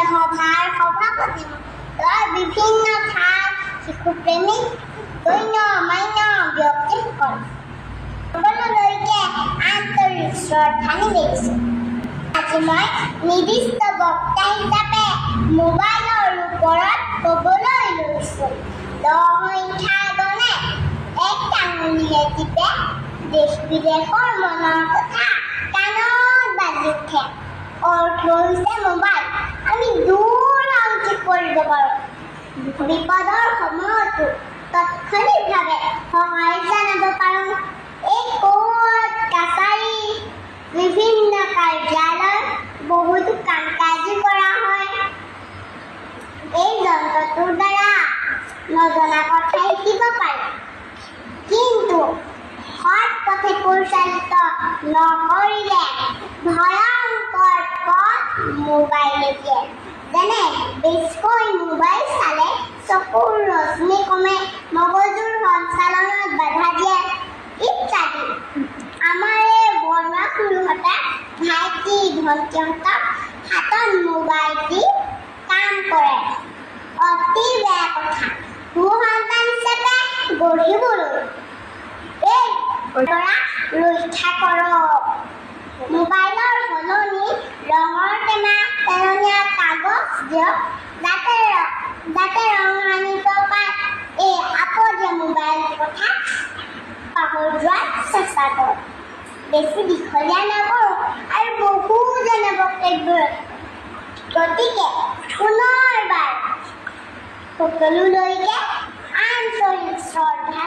সভাৰ সভাপতি বিভিন্ন ঠাই শিশুপ্ৰেমিক গণ্য মান্য ব্যক্তিসকল সকলোলৈকে আন্তৰিক শ্ৰদ্ধা নিবেদিছোঁ। আজি মই নিৰ্দিষ্ট বক্তা হিচাপে মোবাইলৰ ওপৰত ক'বলৈ লৈছোঁ। জনসংখ্যা গণে এক আঙুলিৰে টিপে দেশ বিদেশৰ মনৰ কথা কাণত বাজি উঠে। অৰ্থ হৈছে মোবাইল। আমি দূৰ অংকিত কৰিব পাৰোঁ। বিপদৰ সময়তো তৎক্ষণিকভাৱে সহায় জনাব পাৰোঁ। এই কোৰ্ট কাছাৰী বিভিন্ন কাৰ্যালয় বহুতো কাম কাজী কৰা হয়। এই যন্ত্ৰটোৰ দ্বাৰা নজনা কথা শিকিব পাৰি, কিন্তু সৎ পথে পৰিচালিত নকৰিলে ভয়ংকৰ পথ মোবাইলে দিয়ে। যেনে বেছিকৈ মোবাইল চালে চকুৰ ৰশ্মি কমে, মগজুৰ সঞ্চালনত বাধা দিয়ে ইত্যাদি। আমাৰ এই বৰুৱা খুৰীহঁতে ভাইটি ভণ্টিহঁতক হাতত মোবাইল দি কাম কৰে। অতি বেয়া কথা। সুসন্তান হিচাপে গঢ়িবলৈ এই পৰা ৰক্ষা কৰক। মোবাইলৰ সলনি ৰঙৰ টেমা পেলনীয়া কাগজ দিয়ক, যাতে ৰং সানিব পাৰে। এই আপদীয়া মোবাইল কথা পাহৰি যোৱাৰ চেষ্টা কৰক। বেছি দীঘলীয়া নকৰোঁ আৰু বহুজনে বক্তব্য, গতিকে পুনৰবাৰ সকলোলৈকে আন্তৰিক শ্ৰদ্ধা